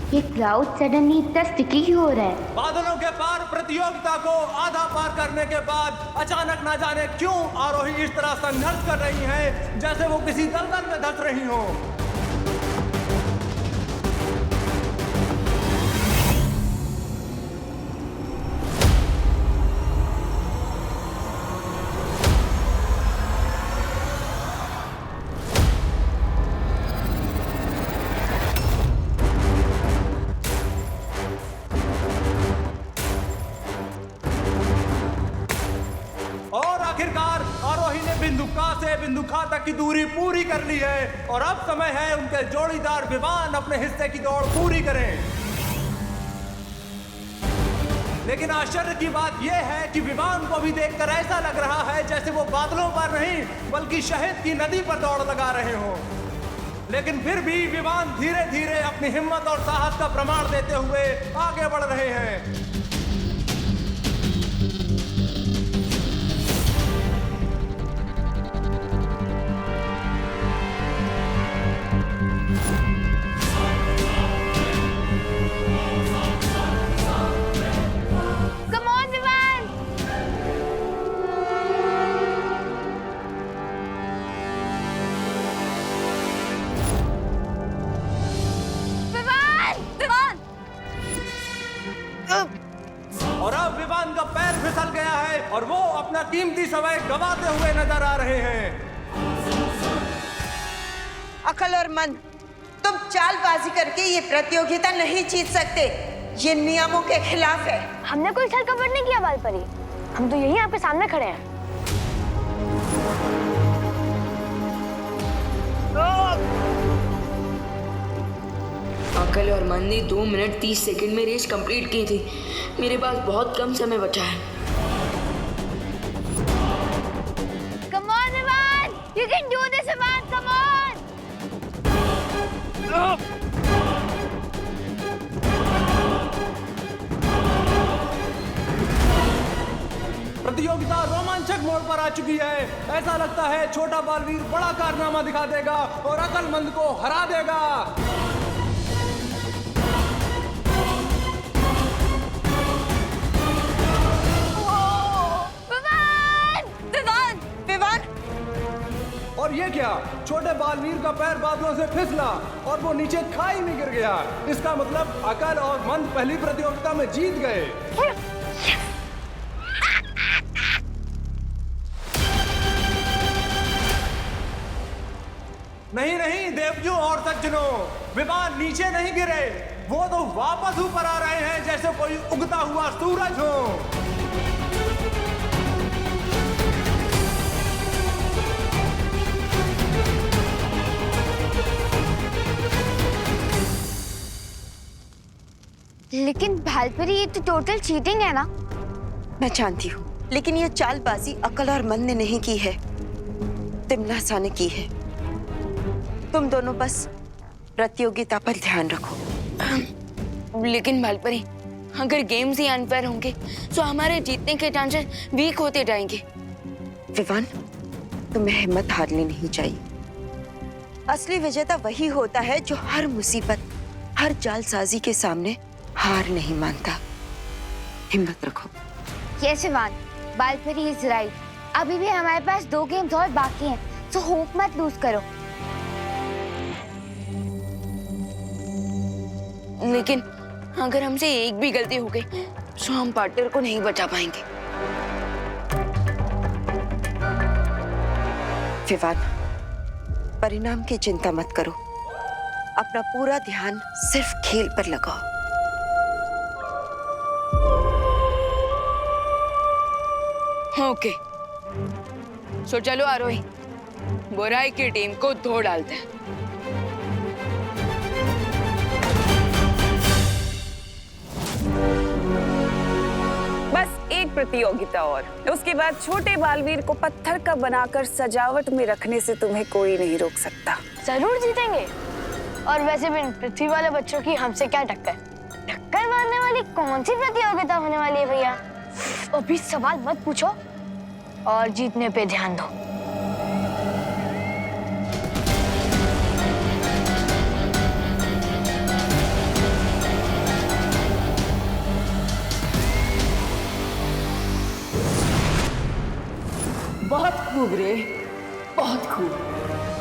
ये cloud suddenly इतना sticky क्यों हो रहा है? बादलों के पार प्रतियोगिता को आधा पार करने के बाद अचानक ना जाने क्यों आरोही इस तरह संघर्ष कर रही हैं जैसे वो किसी दलदल में धंस रही हो। बिंदु खा तक की दूरी पूरी कर ली है और अब समय है उनके जोड़ीदार विवान अपने हिस्से की दौड़ पूरी करें। लेकिन आश्चर्य की बात यह है कि विवान को भी देखकर ऐसा लग रहा है जैसे वो बादलों पर नहीं बल्कि शहद की नदी पर दौड़ लगा रहे हो। लेकिन फिर भी विवान धीरे धीरे अपनी हिम्मत और साहस का प्रमाण देते हुए आगे बढ़ रहे हैं। और अब विवान का पैर फिसल गया है और वो अपना कीमती समय गंवाते हुए नजर आ रहे हैं। अकल और मन, तुम चालबाजी करके ये प्रतियोगिता नहीं जीत सकते। ये नियमों के खिलाफ है। हमने कोई छल कपट नहीं किया बालपरी, हम तो यही आपके सामने खड़े हैं। अकल और मन ने 2 मिनट 30 सेकंड में रेस कंप्लीट की थी। मेरे पास बहुत कम समय बचा है। Come on, Vivan! You can do this, Vivan! Come on! प्रतियोगिता रोमांचक मोड़ पर आ चुकी है। ऐसा लगता है छोटा बालवीर बड़ा कारनामा दिखा देगा और अकलमंद को हरा देगा। और ये क्या, छोटे बालवीर का पैर बादलों से फिसला और वो नीचे खाई में गिर गया। इसका मतलब अकल और मन पहली प्रतियोगिता में जीत गए। नहीं नहीं देवजू और सज्जनों, विमान नीचे नहीं गिरे, वो तो वापस ऊपर आ रहे हैं जैसे कोई उगता हुआ सूरज हो। लेकिन भालपरी, ये तो टोटल चीटिंग है ना? मैं जानती हूँ, लेकिन ये चालबाजी अकल और मन ने नहीं की है, तिमनासा ने की है। तुम दोनों बस प्रतियोगिता पर ध्यान रखो। लेकिन भालपरी, अगर गेम्स ही अनफेयर होंगे तो हमारे जीतने के चांसेस वीक होते जाएंगे। विवान, तुम्हें हिम्मत हारनी नहीं चाहिए। असली विजेता वही होता है जो हर मुसीबत, हर जालसाजी के सामने हार नहीं मानता। हिम्मत रखो। Yes Vivaan, Bhalpari is right. अभी भी हमारे पास 2 गेम्स और बाकी हैं, तो होप मत लूज करो। लेकिन अगर हमसे एक भी गलती हो गई तो हम पार्टनर को नहीं बचा पाएंगे। विवान, परिणाम की चिंता मत करो। अपना पूरा ध्यान सिर्फ खेल पर लगाओ। ओके, सो चलो आरोही, बुराई की टीम को धो डालते हैं। बस एक प्रतियोगिता और, उसके बाद छोटे बालवीर को पत्थर का बनाकर सजावट में रखने से तुम्हें कोई नहीं रोक सकता। जरूर जीतेंगे। और वैसे भी पृथ्वी वाले बच्चों की हमसे क्या टक्कर? टक्कर मारने वाली कौन सी प्रतियोगिता होने वाली है भैया? अभी सवाल मत पूछो और जीतने पे ध्यान दो। खूब रे, बहुत खूब।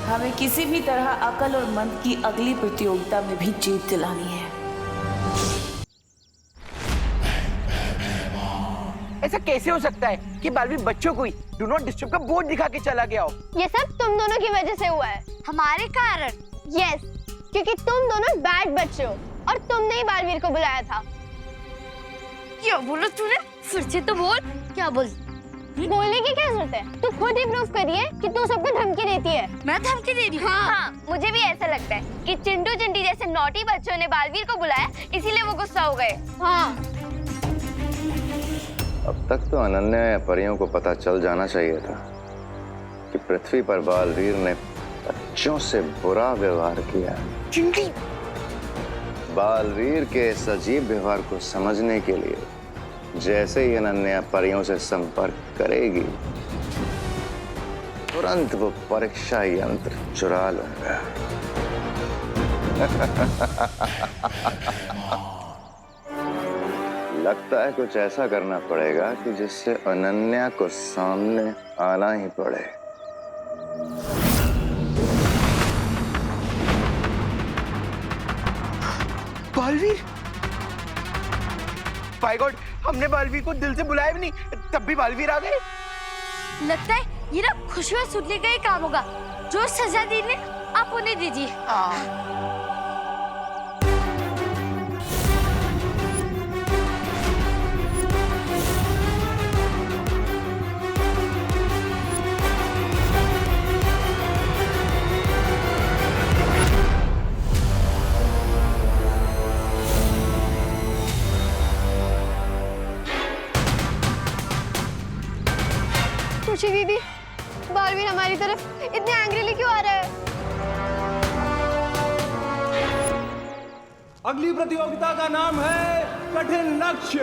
हमें किसी भी तरह अकल और मन की अगली प्रतियोगिता में भी जीत दिलानी है। ऐसा कैसे हो सकता है कि बालवीर बच्चों को ही डू नॉट डिस्टर्ब का बोर्ड दिखा के चला गया हो? ये सब तुम दोनों की वजह से हुआ है। हमारे कारण? यस, क्योंकि तुम दोनों बैड बच्चे हो और तुमने ही बालवीर को बुलाया था। क्या बोला तूने? फिर से तो बोल। क्या बोल? बोलने की क्या जरूरत है? तू खुद ही प्रूफ करिए कि तू सबको धमकी देती है। मैं धमकी दे रही हूँ? हाँ, मुझे भी ऐसा लगता है कि चिंटू चिंटी जैसे नॉटी बच्चों ने बालवीर को बुलाया, इसीलिए वो गुस्सा हो गए। हाँ। अब तक तो अनन्या या परियों को पता चल जाना चाहिए था कि पृथ्वी पर बालवीर ने बच्चों से बुरा व्यवहार किया। चिंटी, बालवीर के इस अजीब व्यवहार को समझने के लिए जैसे ही अनन्या परियों से संपर्क करेगी, तुरंत वो परीक्षा यंत्र चुरा लूंगा। लगता है कुछ ऐसा करना पड़ेगा कि जिससे अनन्या को सामने आना ही पड़े। बालवीर? बाय गॉड, हमने बालवीर को दिल से बुलाया भी नहीं, तब भी बालवीर आ गए। लगता है ये ना खुशी और सुनने का ही काम होगा। जो सजा दी ने आप उन्हें दीजिए। खुशी दीदी, बालवीर हमारी तरफ इतने एंग्रीली क्यों आ रहा है? अगली प्रतियोगिता का नाम है कठिन लक्ष्य।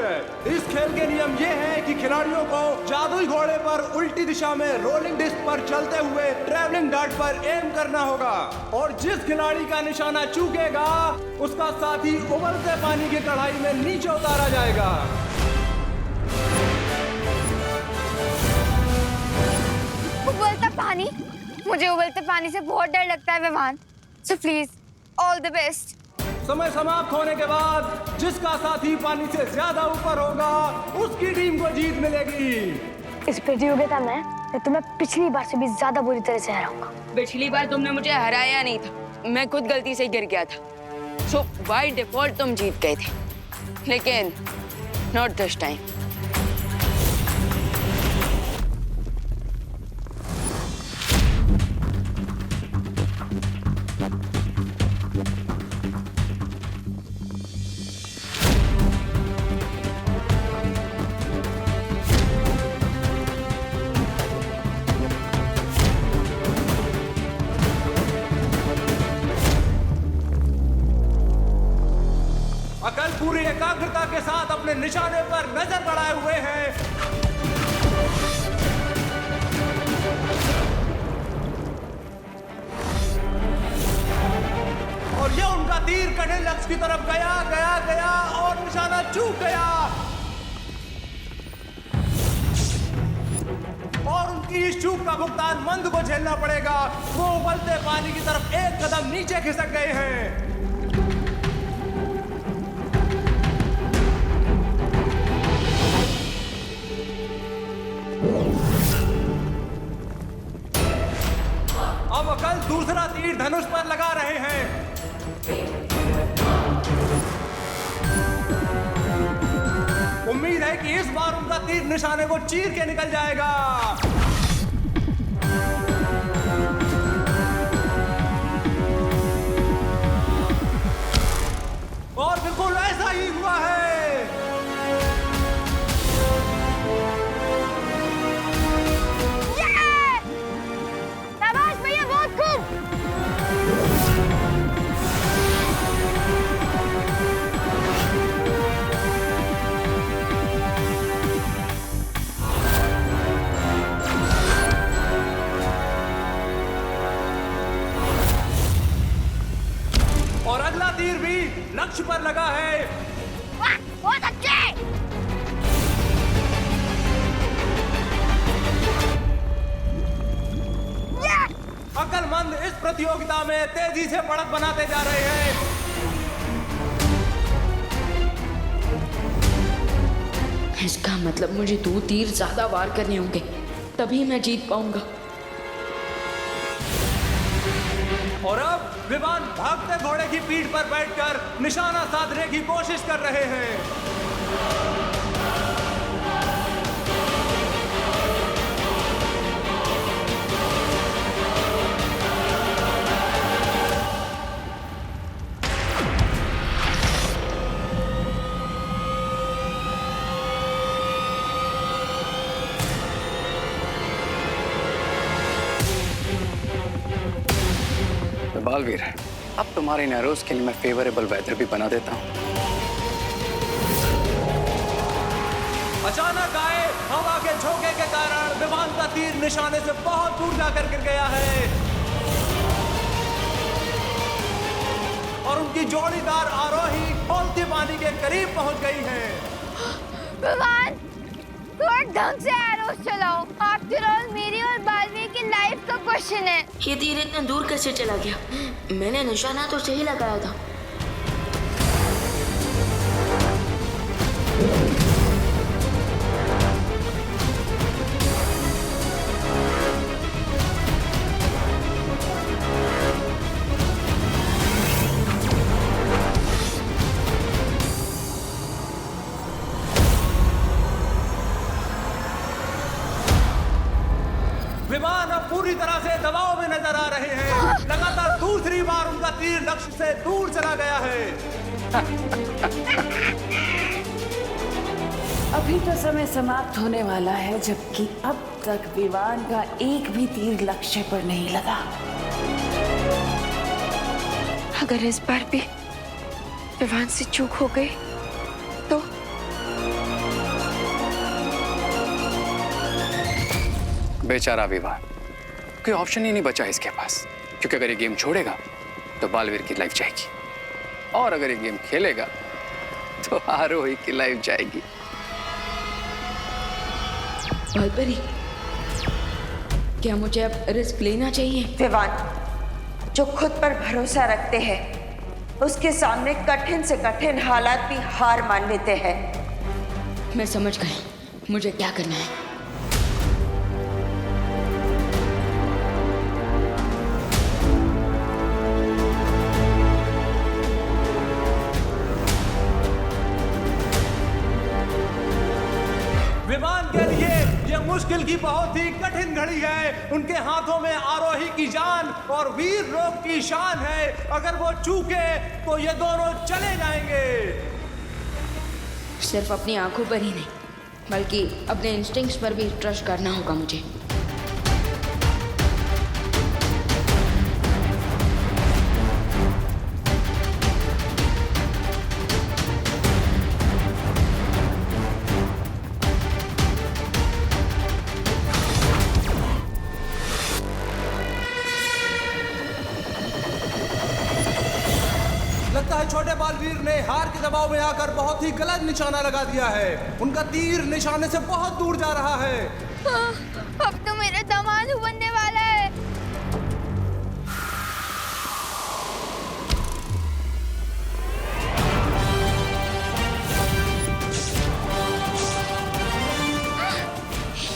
इस खेल के नियम ये है कि खिलाड़ियों को जादुई घोड़े पर उल्टी दिशा में रोलिंग डिस्क पर चलते हुए ट्रैवलिंग डार्ट पर एम करना होगा और जिस खिलाड़ी का निशाना चूकेगा उसका साथी उबलते पानी की कढ़ाई में नीचे उतारा जाएगा। उबलता पानी? मुझे उबलते पानी से बहुत डर लगता है Vivaan. So please, all the best. समय समाप्त होने के बाद जिसका साथी पानी से ज्यादा ऊपर होगा उसकी टीम को जीत मिलेगी। इस प्रतियोगिता में मैं तुम्हें पिछली बार से भी ज्यादा बुरी तरह से हराऊंगा। पिछली बार तुमने मुझे हराया नहीं था, मैं खुद गलती से गिर गया था। सो बाय डिफॉल्ट तुम जीत गए थे, लेकिन नॉट दिस टाइम। अकल पूरी एकाग्रता के साथ अपने निशाने पर नजर बढ़ाए हुए हैं। और ये उनका तीर कठिन लक्ष्य की तरफ गया गया गया और निशाना चूक गया और उनकी इस चूक का भुगतान मंद को झेलना पड़ेगा। वो उबलते पानी की तरफ एक कदम नीचे खिसक गए हैं। अब अकल दूसरा तीर धनुष पर लगा रहे हैं। उम्मीद है कि इस बार उनका तीर निशाने को चीर के निकल जाएगा। और बिल्कुल ऐसा ही हुआ है। शाबाश भैया, बहुत खूब। और अगला तीर भी लक्ष्य पर लगा है। वाह, बहुत अच्छे। अक्लमंद इस प्रतियोगिता में तेजी से बढ़त बनाते जा रहे हैं। इसका मतलब मुझे 2 तीर ज्यादा वार करने होंगे, तभी मैं जीत पाऊंगा। और अब विवान भागते घोड़े की पीठ पर बैठकर निशाना साधने की कोशिश कर रहे हैं। बालवीर, अब तुम्हारे नैरोज के लिए मैं फेवरेबल वेदर भी बना देता हूँ। अचानक आए हवा के झोंके के कारण विमान का तीर निशाने से बहुत दूर जाकर गिर गया है और उनकी जोड़ीदार आरोही खौलते पानी के करीब पहुंच गई है। विवान, थोड़ा ढंग से एरोस चलाओ। आफ्टर ऑल मेरी और बालवीर की लाइफ का क्वेश्चन है। ये तीर इतने दूर कैसे चला गया? मैंने निशाना तो सही लगाया था। विमान अब पूरी तरह से दबाव में नजर आ रहे हैं। लगातार दूसरी बार उनका तीर लक्ष्य से दूर चला गया है। अभी तो समय समाप्त होने वाला है, जबकि अब तक विमान का एक भी तीर लक्ष्य पर नहीं लगा। अगर इस बार भी विवान से चूक हो गई तो बेचारा विवान, कोई ऑप्शन ही नहीं बचा इसके पास, क्योंकि अगर ये गेम छोड़ेगा तो बालवीर की लाइफ जाएगी, और अगर ये गेम खेलेगा तो आरोही की लाइफ जाएगी। बालपरी, क्या मुझे अब रिस्क लेना चाहिए? विवान, जो खुद पर भरोसा रखते हैं उसके सामने कठिन से कठिन हालात भी हार मान लेते हैं। मैं समझ गई मुझे क्या करना है। विमान के लिए यह मुश्किल की बहुत ही कठिन घड़ी है। उनके हाथों में आरोही की जान और वीर लोग की शान है। अगर वो चूके तो ये दोनों चले जाएंगे। सिर्फ अपनी आंखों पर ही नहीं, बल्कि अपने इंस्टिंक्ट्स पर भी ट्रस्ट करना होगा मुझे। लगता है छोटे बालवीर ने हार के दबाव में आकर बहुत ही गलत निशाना लगा दिया है। उनका तीर निशाने से बहुत दूर जा रहा है। अब तो मेरा दामाद बनने वाला है।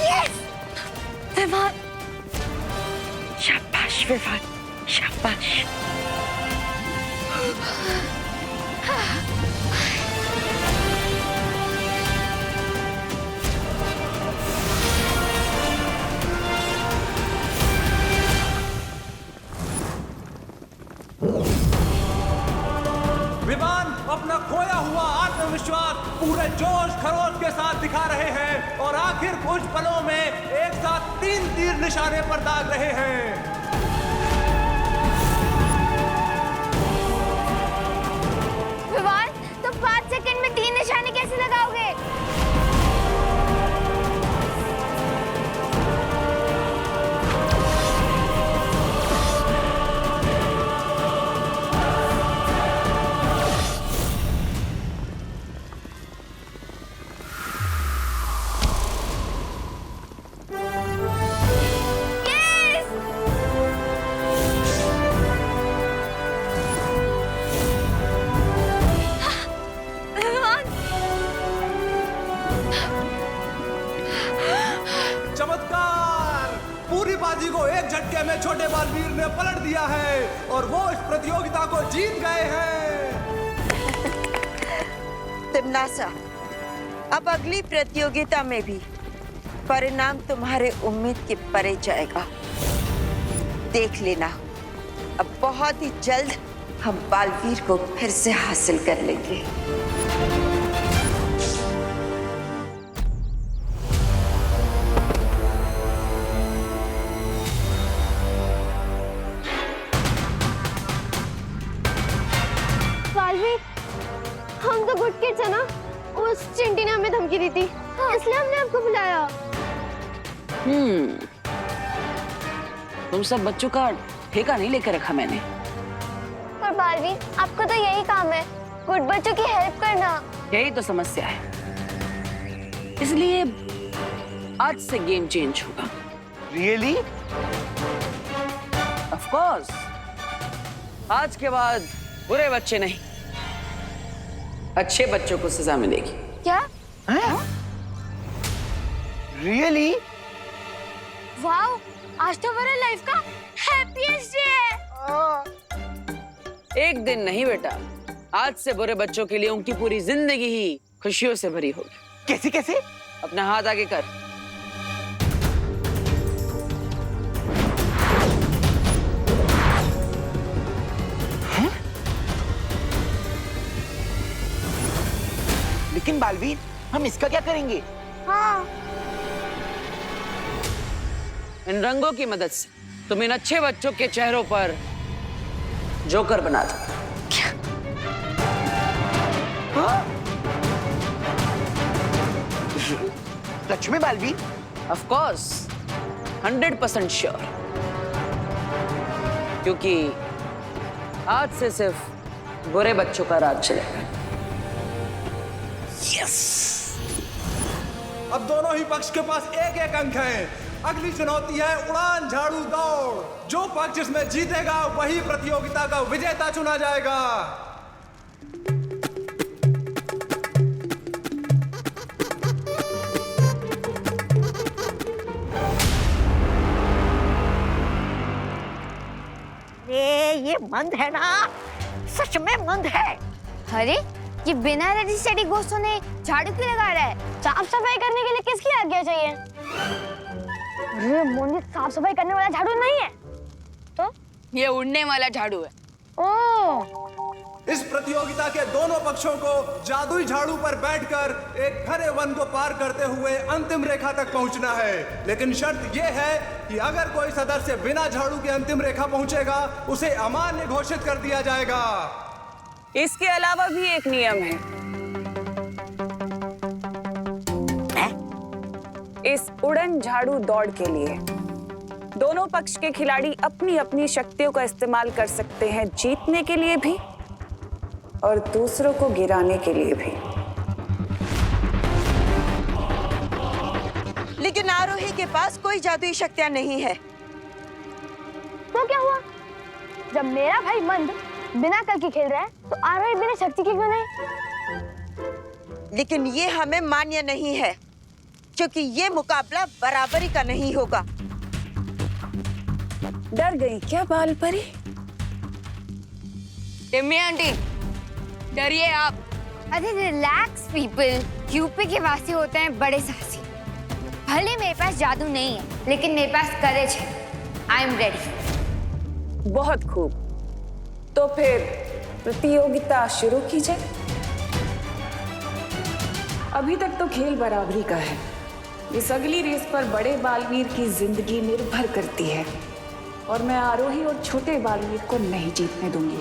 यस! विवान, शाबाश विवान, शाबाश। विमान अपना खोया हुआ आत्मविश्वास पूरे जोश खरोश के साथ दिखा रहे हैं और आखिर कुछ पलों में एक साथ 3 तीर निशाने पर दाग रहे हैं। विवान, तुम 5 सेकंड में 3 निशाने कैसे लगाओगे? Yes! बालवीर ने पलट दिया है और वो इस प्रतियोगिता को जीत गए हैं। तिमनासा, अब अगली प्रतियोगिता में भी परिणाम तुम्हारे उम्मीद के परे जाएगा। देख लेना, अब बहुत ही जल्द हम बालवीर को फिर से हासिल कर लेंगे। बालवीर, हम तो गुड किड्स है ना, उस चिंटी ने हमें धमकी दी थी, इसलिए हमने आपको बुलाया। तुम सब बच्चों का ठेका नहीं लेकर रखा मैंने। पर बालवीर, आपको तो यही काम है, गुड बच्चों की हेल्प करना। यही तो समस्या है, इसलिए आज से गेम चेंज होगा। रियली? ऑफ कोर्स, आज के बाद बुरे बच्चे नहीं, अच्छे बच्चों को सजा मिलेगी। क्या? रियली? वाओ, आज तो मेरे लाइफ का हैप्पीएस्ट डे है। एक दिन नहीं बेटा, आज से बुरे बच्चों के लिए उनकी पूरी जिंदगी ही खुशियों से भरी होगी। कैसे कैसे? अपना हाथ आगे कर। लेकिन बालवीर, हम इसका क्या करेंगे? हाँ, इन रंगों की मदद से तुम इन अच्छे बच्चों के चेहरों पर जोकर बना दो। सच में बालवीर? ऑफ कोर्स, 100% श्योर, क्योंकि आज से सिर्फ बुरे बच्चों का राज चलेगा। अब दोनों ही पक्ष के पास एक एक अंक है। अगली चुनौती है उड़ान झाड़ू दौड़। जो पक्ष इसमें जीतेगा वही प्रतियोगिता का विजेता चुना जाएगा। ये मंद है ना, सच में मंद है। अरे ये बिना रेडी स्टेडी घोषों ने झाड़ू क्यों लगा रहा है? साफ सफाई करने के लिए किसकी आज्ञा चाहिए? अरे मोनी, साफ सफाई करने वाला झाड़ू नहीं है तो ये उड़ने वाला झाड़ू है। ओह, इस प्रतियोगिता के दोनों पक्षों को जादुई झाड़ू पर बैठकर एक घने वन को पार करते हुए अंतिम रेखा तक पहुंचना है। लेकिन शर्त यह है कि अगर कोई सदस्य बिना झाड़ू के अंतिम रेखा पहुंचेगा, उसे अमान्य घोषित कर दिया जाएगा। इसके अलावा भी एक नियम है। इस उड़न झाड़ू दौड़ के लिए दोनों पक्ष के खिलाड़ी अपनी अपनी शक्तियों का इस्तेमाल कर सकते हैं, जीतने के लिए भी और दूसरों को गिराने के लिए भी। लेकिन आरोही के पास कोई जादुई शक्तियां नहीं है। तो क्या हुआ? जब मेरा भाई मंद बिना कल की खेल रहा है, तो आरोही बिना शक्ति की क्यों नहीं? लेकिन ये हमें मान्य नहीं है, क्योंकि ये मुकाबला बराबरी का नहीं होगा। डर गई क्या बाल परी? टिम्मी आंटी, डरिए आप। अरे रिलैक्स पीपल, यूपी के वासी होते हैं बड़े साहसी। भले मेरे पास जादू नहीं है, लेकिन मेरे पास करेज है। I am ready. बहुत खूब, तो फिर प्रतियोगिता शुरू कीजिए। अभी तक तो खेल बराबरी का है। इस अगली रेस पर बड़े बालवीर की जिंदगी निर्भर करती है और मैं आरोही और छोटे बालवीर को नहीं जीतने दूंगी।